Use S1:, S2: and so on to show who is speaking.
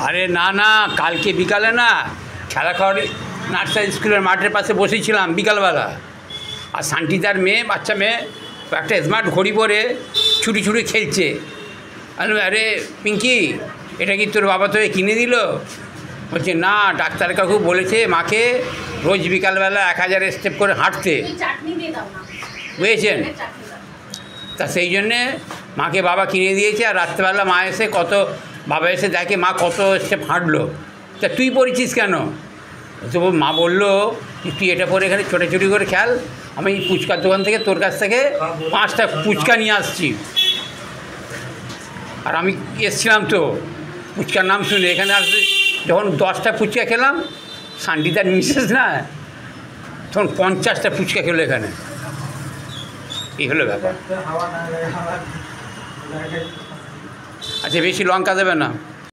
S1: আরে না না, কালকে বিকালে না খেলা খাওয়ার নার্সারি স্কুলের মাঠের পাশে বসেছিলাম বিকালবেলা। আর শান্তিদার মেয়ে, বাচ্চা মেয়ে, একটা স্মার্ট ঘড়ি পরে ছুটি ছুটি খেলছে। আরে পিঙ্কি, এটা কি তোর বাবা তোকে কিনে দিল? বলছে না, ডাক্তার কাকু বলেছে মাকে রোজ বিকালবেলা 1000 স্টেপ করে হাঁটতে, বুঝেছেন? তা সেই জন্যে মাকে বাবা কিনে দিয়েছে। আর রাত্রেবেলা মা এসে বাবা এসে দেখে মা কত স্টেপ হাঁটলো। তা তুই পড়েছিস কেন? তো মা বললো তুই এটা পরে এখানে ছোটাছুটি করে খেল, আমি ফুচকার দোকান থেকে তোর কাছ থেকে 5টা ফুচকা নিয়ে আসছি। আর আমি এসছিলাম তো ফুচকার নাম শুনে, এখানে আসলে যখন 10টা ফুচকা খেলাম, শান্তিদার মিসেস না তখন 50টা ফুচকা খেলো এখানে। এই হলো ব্যাপার। আচ্ছা, বেশি লঙ্কা দেবে না।